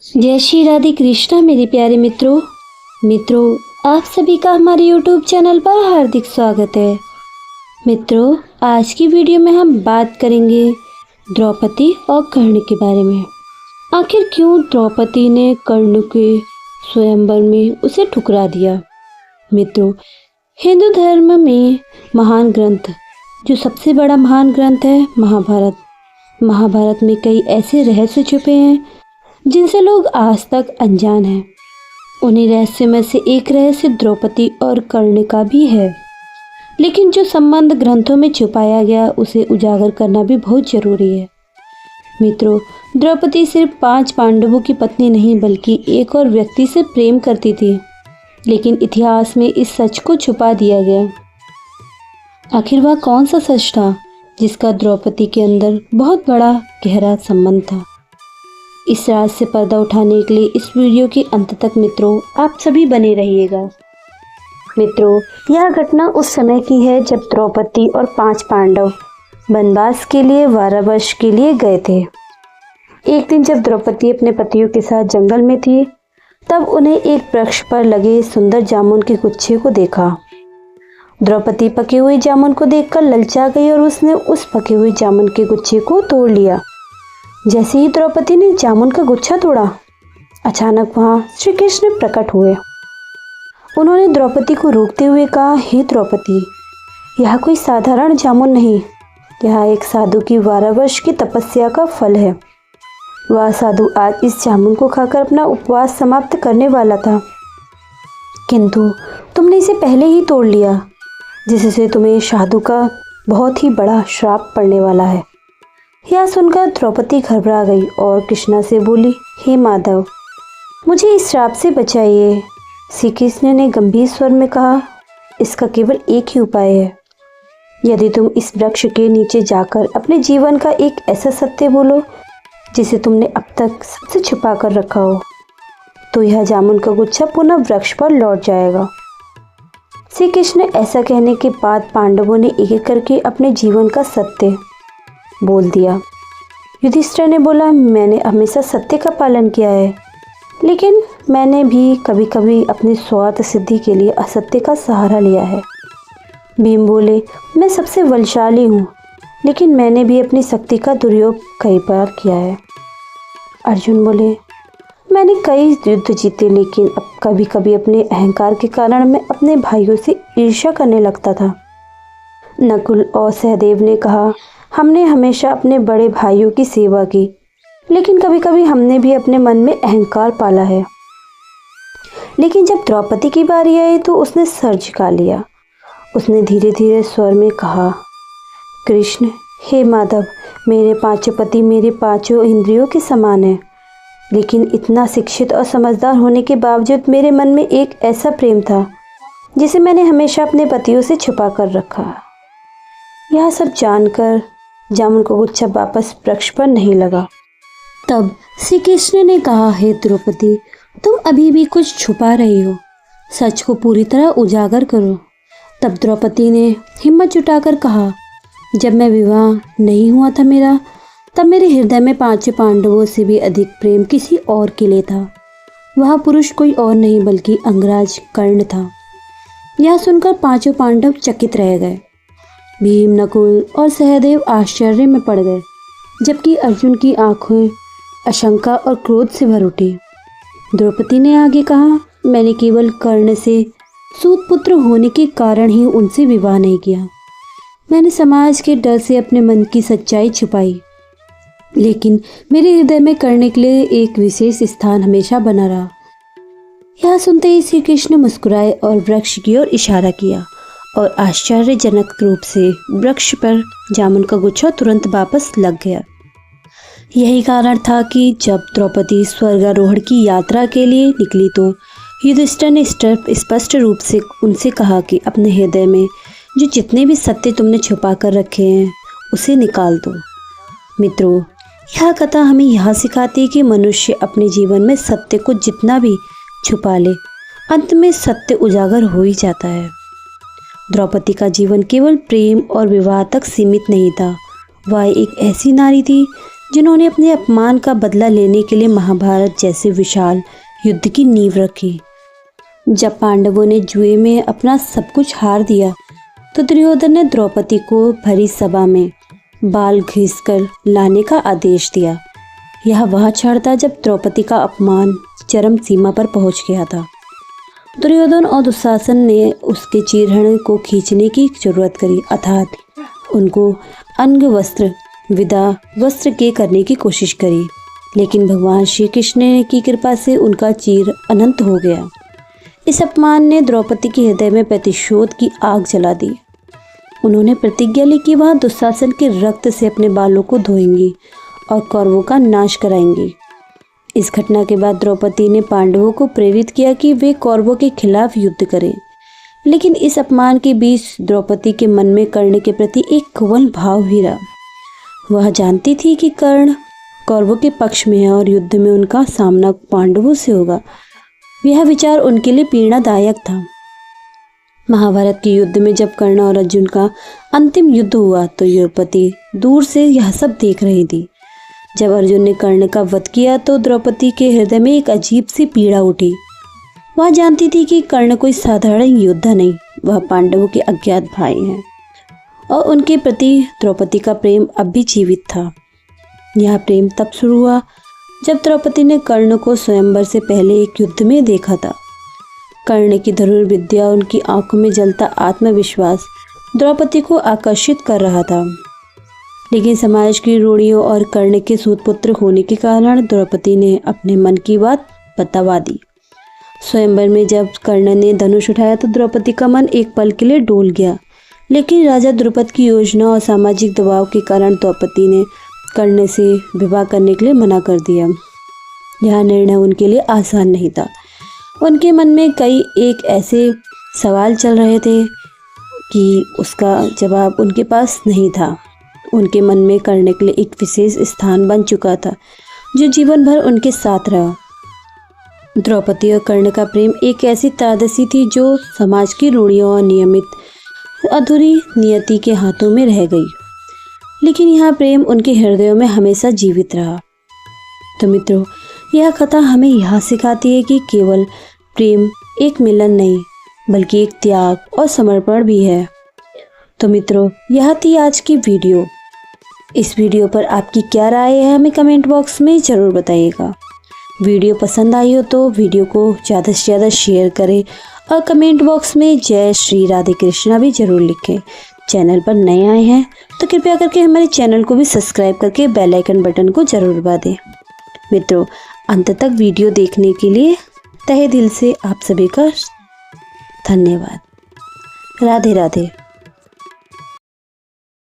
जय श्री राधे कृष्णा मेरे प्यारे मित्रों आप सभी का हमारे YouTube चैनल पर हार्दिक स्वागत है। मित्रों, आज की वीडियो में हम बात करेंगे द्रौपदी और कर्ण के बारे में। आखिर क्यों द्रौपदी ने कर्ण के स्वयंवर में उसे ठुकरा दिया। मित्रों, हिंदू धर्म में महान ग्रंथ, जो सबसे बड़ा महान ग्रंथ है महाभारत में कई ऐसे रहस्य छुपे हैं जिनसे लोग आज तक अनजान हैं। उन्हीं रहस्य में से एक रहस्य द्रौपदी और कर्ण का भी है, लेकिन जो संबंध ग्रंथों में छुपाया गया उसे उजागर करना भी बहुत जरूरी है। मित्रों, द्रौपदी सिर्फ 5 पांडवों की पत्नी नहीं बल्कि एक और व्यक्ति से प्रेम करती थी, लेकिन इतिहास में इस सच को छुपा दिया गया। आखिर वह कौन सा सच था जिसका द्रौपदी के अंदर बहुत बड़ा गहरा संबंध था। इस राज से पर्दा उठाने के लिए इस वीडियो के अंत तक मित्रों आप सभी बने रहिएगा। मित्रों, यह घटना उस समय की है जब द्रौपदी और 5 पांडव वनवास के लिए 12 वर्ष के लिए गए थे। एक दिन जब द्रौपदी अपने पतियों के साथ जंगल में थी, तब उन्हें एक वृक्ष पर लगे सुंदर जामुन के गुच्छे को देखा। द्रौपदी पके हुए जामुन को देखकर ललचा गई और उसने उस पके हुए जामुन के गुच्छे को तोड़ लिया। जैसे ही द्रौपदी ने जामुन का गुच्छा तोड़ा, अचानक वहाँ श्री कृष्ण प्रकट हुए। उन्होंने द्रौपदी को रोकते हुए कहा, हे द्रौपदी, यह कोई साधारण जामुन नहीं, यह एक साधु की 12 वर्ष की तपस्या का फल है। वह साधु आज इस जामुन को खाकर अपना उपवास समाप्त करने वाला था, किंतु तुमने इसे पहले ही तोड़ लिया, जिससे तुम्हें साधु का बहुत ही बड़ा श्राप पड़ने वाला है। यह सुनकर द्रौपदी घबरा गई और कृष्णा से बोली, हे माधव, मुझे इस श्राप से बचाइए। श्री कृष्ण ने गंभीर स्वर में कहा, इसका केवल एक ही उपाय है। यदि तुम इस वृक्ष के नीचे जाकर अपने जीवन का एक ऐसा सत्य बोलो जिसे तुमने अब तक सबसे छुपा कर रखा हो, तो यह जामुन का गुच्छा पुनः वृक्ष पर लौट जाएगा। श्री कृष्ण ऐसा कहने के बाद पांडवों ने एक एक करके अपने जीवन का सत्य बोल दिया। युधिष्ठिर ने बोला, मैंने हमेशा सत्य का पालन किया है, लेकिन मैंने भी कभी कभी अपनी स्वार्थ सिद्धि के लिए असत्य का सहारा लिया है। भीम बोले, मैं सबसे बलशाली हूँ, लेकिन मैंने भी अपनी शक्ति का दुरुपयोग कई बार किया है। अर्जुन बोले, मैंने कई युद्ध जीते, लेकिन अब कभी कभी अपने अहंकार के कारण मैं अपने भाइयों से ईर्ष्या करने लगता था। नकुल और सहदेव ने कहा, हमने हमेशा अपने बड़े भाइयों की सेवा की, लेकिन कभी कभी हमने भी अपने मन में अहंकार पाला है। लेकिन जब द्रौपदी की बारी आई तो उसने सर झुका लिया। उसने धीरे धीरे स्वर में कहा, कृष्ण, हे माधव, मेरे 5 पति मेरे 5 इंद्रियों के समान हैं, लेकिन इतना शिक्षित और समझदार होने के बावजूद मेरे मन में एक ऐसा प्रेम था जिसे मैंने हमेशा अपने पतियों से छुपा कर रखा। यह सब जानकर जामुन को गुच्छा वापस वृक्ष पर नहीं लगा। तब श्री कृष्ण ने कहा, हे द्रौपदी, तुम अभी भी कुछ छुपा रही हो, सच को पूरी तरह उजागर करो। तब द्रौपदी ने हिम्मत जुटाकर कहा, जब मैं विवाह नहीं हुआ था मेरा, तब मेरे हृदय में 5 पांडवों से भी अधिक प्रेम किसी और के लिए था। वह पुरुष कोई और नहीं बल्कि अंगराज कर्ण था। यह सुनकर 5 पांडव चकित रह गए। भीम, नकुल और सहदेव आश्चर्य में पड़ गए, जबकि अर्जुन की आंखें आशंका और क्रोध से भर उठी। द्रौपदी ने आगे कहा, मैंने केवल कर्ण से सूत पुत्र होने के कारण ही उनसे विवाह नहीं किया। मैंने समाज के डर से अपने मन की सच्चाई छुपाई, लेकिन मेरे हृदय में कर्ण के लिए एक विशेष स्थान हमेशा बना रहा। यह सुनते ही श्री कृष्ण मुस्कुराए और वृक्ष की ओर इशारा किया और आश्चर्यजनक रूप से वृक्ष पर जामुन का गुच्छा तुरंत वापस लग गया। यही कारण था कि जब द्रौपदी स्वर्गारोहण की यात्रा के लिए निकली तो युधिष्ठिर ने स्पष्ट रूप से उनसे कहा कि अपने हृदय में जो जितने भी सत्य तुमने छुपा कर रखे हैं उसे निकाल दो। मित्रों, यह कथा हमें यह सिखाती है कि मनुष्य अपने जीवन में सत्य को जितना भी छुपा ले, अंत में सत्य उजागर हो ही जाता है। द्रौपदी का जीवन केवल प्रेम और विवाह तक सीमित नहीं था। वह एक ऐसी नारी थी जिन्होंने अपने अपमान का बदला लेने के लिए महाभारत जैसे विशाल युद्ध की नींव रखी। जब पांडवों ने जुए में अपना सब कुछ हार दिया तो दुर्योधन ने द्रौपदी को भरी सभा में बाल घिसकर लाने का आदेश दिया। यह वह क्षण था जब द्रौपदी का अपमान चरम सीमा पर पहुंच गया था। दुर्योधन और दुशासन ने उसके चीरहरण को खींचने की जरूरत करी, अर्थात उनको अंग वस्त्र विदा वस्त्र के करने की कोशिश करी, लेकिन भगवान श्री कृष्ण की कृपा से उनका चीर अनंत हो गया। इस अपमान ने द्रौपदी के हृदय में प्रतिशोध की आग जला दी। उन्होंने प्रतिज्ञा ली कि वह दुशासन के रक्त से अपने बालों को धोएंगी और कौरवों का नाश कराएंगी। इस घटना के बाद द्रौपदी ने पांडवों को प्रेरित किया कि वे कौरवों के खिलाफ युद्ध करें, लेकिन इस अपमान के बीच द्रौपदी के मन में कर्ण के प्रति एक कोमल भाव भी रहा। वह जानती थी कि कर्ण कौरवों के पक्ष में है और युद्ध में उनका सामना पांडवों से होगा। यह विचार उनके लिए पीड़ादायक था। महाभारत के युद्ध में जब कर्ण और अर्जुन का अंतिम युद्ध हुआ तो द्रौपदी दूर से यह सब देख रही थी। जब अर्जुन ने कर्ण का वध किया तो द्रौपदी के हृदय में एक अजीब सी पीड़ा उठी। वह जानती थी कि कर्ण कोई साधारण योद्धा नहीं, वह पांडवों के अज्ञात भाई हैं और उनके प्रति द्रौपदी का प्रेम अब भी जीवित था। यह प्रेम तब शुरू हुआ जब द्रौपदी ने कर्ण को स्वयंवर से पहले एक युद्ध में देखा था। कर्ण की धनुर्विद्या, उनकी आंखों में जलता आत्मविश्वास द्रौपदी को आकर्षित कर रहा था, लेकिन समाज की रूढ़ियों और कर्ण के सूतपुत्र होने के कारण द्रौपदी ने अपने मन की बात बता दी। स्वयंवर में जब कर्ण ने धनुष उठाया तो द्रौपदी का मन एक पल के लिए डोल गया, लेकिन राजा द्रुपद की योजना और सामाजिक दबाव के कारण द्रौपदी ने कर्ण से विवाह करने के लिए मना कर दिया। यह निर्णय उनके लिए आसान नहीं था। उनके मन में कई एक ऐसे सवाल चल रहे थे कि उसका जवाब उनके पास नहीं था। उनके मन में कर्ण के लिए एक विशेष स्थान बन चुका था जो जीवन भर उनके साथ रहा। द्रौपदी और कर्ण का प्रेम एक ऐसी त्रासदी थी जो समाज की रूढ़ियों और नियमित अधूरी नियति के हाथों में रह गई, लेकिन यह प्रेम उनके हृदयों में हमेशा जीवित रहा। तो मित्रों, यह कथा हमें यह सिखाती है कि केवल प्रेम एक मिलन नहीं बल्कि एक त्याग और समर्पण भी है। तो मित्रों, यह थी आज की वीडियो। इस वीडियो पर आपकी क्या राय है हमें कमेंट बॉक्स में ज़रूर बताइएगा। वीडियो पसंद आई हो तो वीडियो को ज़्यादा से ज़्यादा शेयर करें और कमेंट बॉक्स में जय श्री राधे कृष्णा भी ज़रूर लिखें। चैनल पर नए आए हैं तो कृपया करके हमारे चैनल को भी सब्सक्राइब करके बेल आइकन बटन को ज़रूर दबा दें। मित्रों, अंत तक वीडियो देखने के लिए तहे दिल से आप सभी का धन्यवाद। राधे राधे।